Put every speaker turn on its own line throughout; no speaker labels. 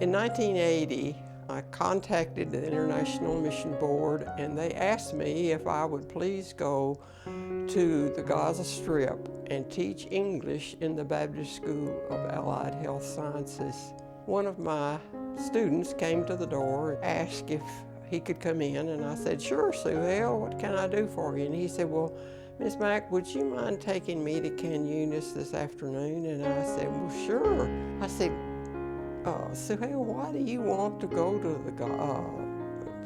In 1980, I contacted the International Mission Board and they asked me if I would please go to the Gaza Strip and teach English in the Baptist School of Allied Health Sciences. One of my students came to the door and asked if he could come in, and I said, "Sure, Suhail, what can I do for you?" And he said, "Well, Miss Mack, would you mind taking me to Can Eunice this afternoon?" And I said, "Well, sure." I said, "Suhail, why do you want to go to the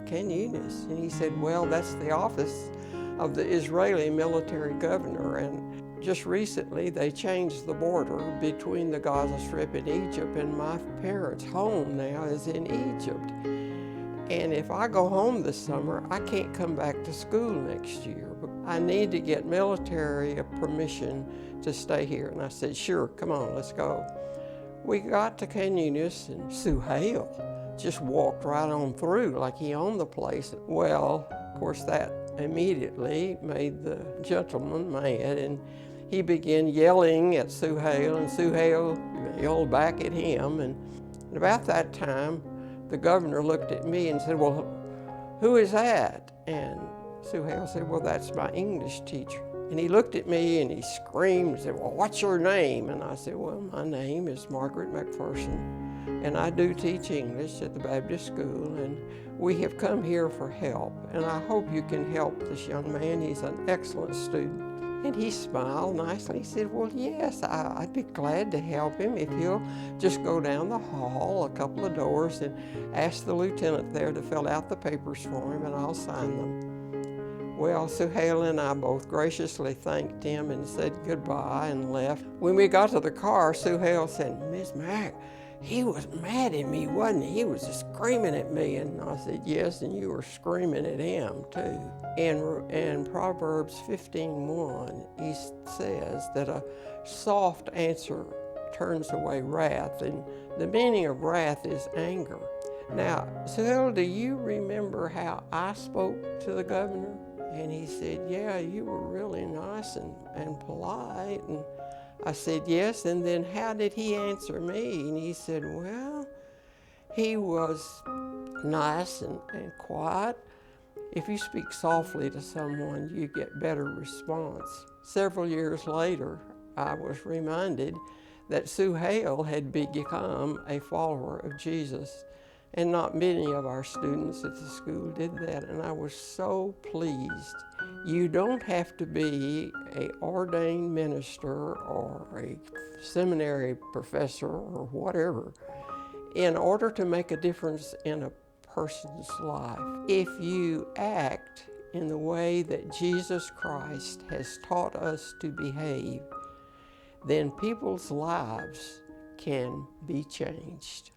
Can Eunice?" And he said, "Well, that's the office of the Israeli military governor, and just recently they changed the border between the Gaza Strip and Egypt, and my parents' home now is in Egypt. And if I go home this summer, I can't come back to school next year. I need to get military permission to stay here." And I said, "Sure, come on, let's go." We got to Can Eunice, and Suhail just walked right on through like he owned the place. Well, of course, that immediately made the gentleman mad, and he began yelling at Suhail, and Suhail yelled back at him. And about that time, the governor looked at me and said, "Well, who is that?" And Suhail said, "Well, that's my English teacher." And he looked at me and he screamed and said, "Well, what's your name?" And I said, "Well, my name is Margaret McPherson, and I do teach English at the Baptist School, and we have come here for help, and I hope you can help this young man. He's an excellent student." And he smiled nicely. He said, "Well, yes, I'd be glad to help him if he'll just go down the hall a couple of doors and ask the lieutenant there to fill out the papers for him, and I'll sign them." Well, Suhail and I both graciously thanked him and said goodbye and left. When we got to the car, Suhail said, "Miss Mack, he was mad at me, wasn't he? He was just screaming at me." And I said, "Yes, and you were screaming at him too." In Proverbs 15:1, he says that a soft answer turns away wrath, and the meaning of wrath is anger. Now, Suhail, do you remember how I spoke to the governor? And he said, "Yeah, you were really nice and polite." And I said, "Yes, and then how did he answer me?" And he said, "Well, he was nice and quiet. If you speak softly to someone, you get better response." Several years later, I was reminded that Suhail had become a follower of Jesus, and not many of our students at the school did that, and I was so pleased. You don't have to be an ordained minister or a seminary professor or whatever in order to make a difference in a person's life. If you act in the way that Jesus Christ has taught us to behave, then people's lives can be changed.